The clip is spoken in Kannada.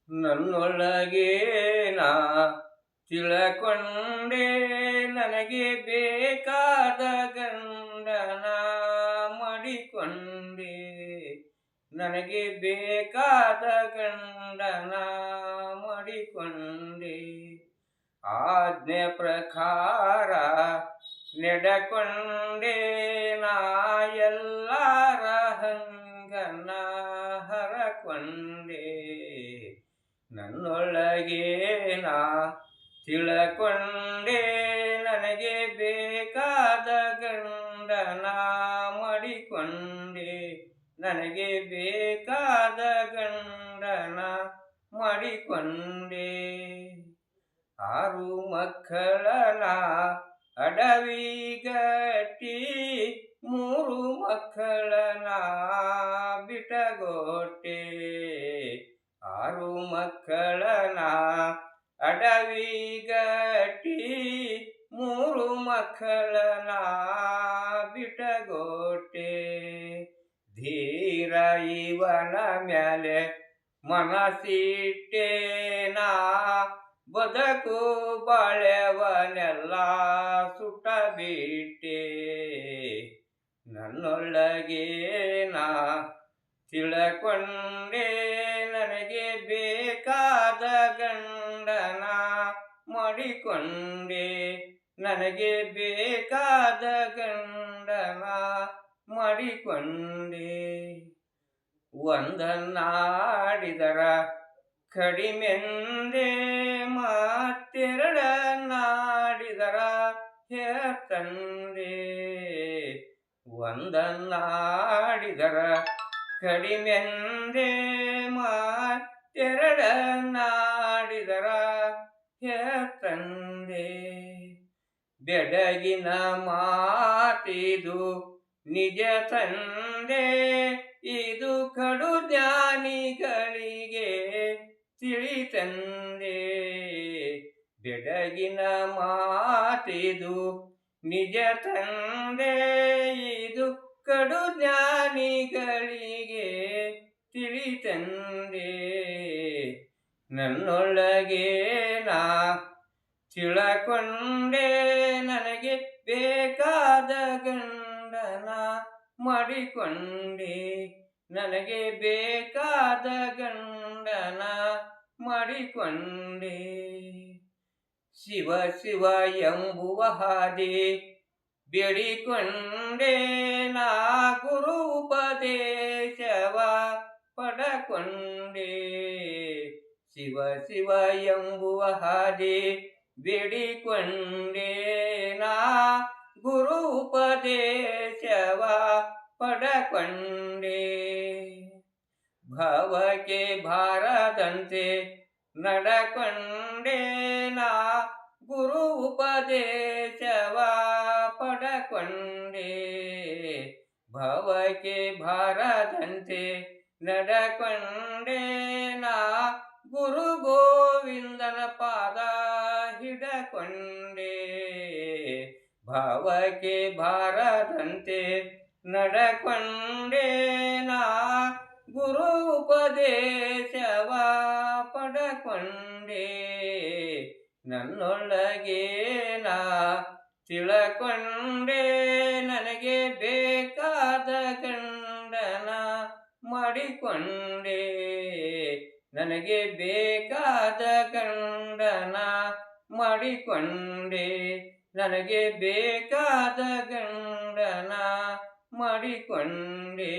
ನನ್ನೊಳಗೆ ನಾ ತಿಳಕೊಂಡೆ ನನಗೆ ಬೇಕಾದ ಗಂಡನ ಮಾಡಿಕೊಂಡೆ ನನಗೆ ಬೇಕಾದ ಗಂಡನ ಮಾಡಿಕೊಂಡೆ ಆಜ್ಞೆ ಪ್ರಕಾರ ನಡೆಕೊಂಡೆ ನಾ ಎಲ್ಲರ ಹಂಗನ ಹರಕೊಂಡೆ ನನ್ನೊಳಗೆ ನಾ ತಿಳಕೊಂಡೆ ನನಗೆ ಬೇಕಾದ ಗಂಡನ ಮಾಡಿಕೊಂಡೆ ನನಗೆ ಬೇಕಾದ ಗಂಡನ ಮಾಡಿಕೊಂಡೆ ಆರು ಮಕ್ಕಳನ ಅಡವಿಗಟ್ಟಿ ಮೂರು ಮಕ್ಕಳನ ಬಿಟಗೊಟ್ಟೆ ಆರು ಮಕ್ಕಳನ ಅಡವಿಗಟ್ಟಿ ಮೂರು ಮಕ್ಕಳನ ಬಿಟಗೊಟ್ಟೆ ಧೀರ ಇವನ ಮ್ಯಾಲೆ ಮನಸ್ಸಿಟ್ಟೇನಾ ಬದುಕು ಬಾಳೆವನೆಲ್ಲ ಸುಟ್ಟ ಬಿಟ್ಟೆ ನನ್ನೊಳಗೆ ನಾ ತಿಳಕೊಂಡೆ ನನಗೆ ಬೇಕಾದ ಗಂಡನ ಮಾಡಿಕೊಂಡೆ ನನಗೆ ಬೇಕಾದ ಗಂಡನ ಮಾಡಿಕೊಂಡೆ ಒಂದನ್ನಾಡಿದರ ಕಡಿಮೆಂದೆ ಮತ್ತೆರಡನ್ನಾಡಿದರ ಹೇಳ್ತಂದೆ ಒಂದನ್ನಾಡಿದರ ಕಡಿಮೆಂದೆ ಮತ್ತೆರಡನ್ನಾಡಿದರ ಹೇಳ್ತಂದೆ ಬೆಡಗಿನ ಮಾತಿದು ನಿಜ ತಂದೆ ಇದು ಕಡು ಜ್ಞಾನಿಗಳಿಗೆ ತಿಳಿತಂದೆ ಬೆಡಗಿನ ಮಾತಿದು ನಿಜ ತಂದೆ ಇದು ಕಡು ಜ್ಞಾನಿಗಳಿಗೆ ತಿಳಿತಂದೆ ನನ್ನೊಳಗೆ ನಾ ತಿಳಕೊಂಡೆ ನನಗೆ ಬೇಕಾದ ಗಂಡನ ಮಾಡಿಕೊಂಡೆ ನನಗೆ ಬೇಕಾದ ಗಂಡನ ಮಾಡಿಕೊಂಡೆ ಶಿವ ಶಿವ ಎಂಬುವ ಹಾದಿ ಬೇಡಿಕೊಂಡೆ ನಾ ಗುರು ಉಪದೇಶವ ಪಡಕೊಂಡೆ ಶಿವ ಶಿವ ಎಂಬುವ ಹಾದಿ ಬೇಡಿಕೊಂಡೆ ನಾ ಗುರು ಉಪದೇಶವ ಪಡಕೊಂಡೆ ಭವಕ್ಕೆ ಬಾರದಂತೆ ನಡಕೊಂಡೆ ನಾ ಗುರು ಉಪದೇಶವ ಪಡಕೊಂಡೆ ಭವಕ್ಕೆ ಬಾರದಂತೆ ನಡಕೊಂಡೆ ನಾ ಗುರು ಗೋವಿಂದನ ಪಾದ ಹಿಡಕೊಂಡೆ ಭಾವಕ್ಕೆ ಬಾರದಂತೆ ನಡಕೊಂಡೆ ನಾ ಗುರು ಉಪದೇಶವ ಪಡಕೊಂಡೆ ನನ್ನೊಳಗೆ ನಾ ತಿಳಕೊಂಡೆ ನನಗೆ ಬೇಕಾದ ಗಂಡನ ಮಾಡಿಕೊಂಡೆ ನನಗೆ ಬೇಕಾದ ಗಂಡನ ಮಾಡಿಕೊಂಡೆ ನನಗೆ ಬೇಕಾದ ಗಂಡನ ಮಾಡಿಕೊಂಡೆ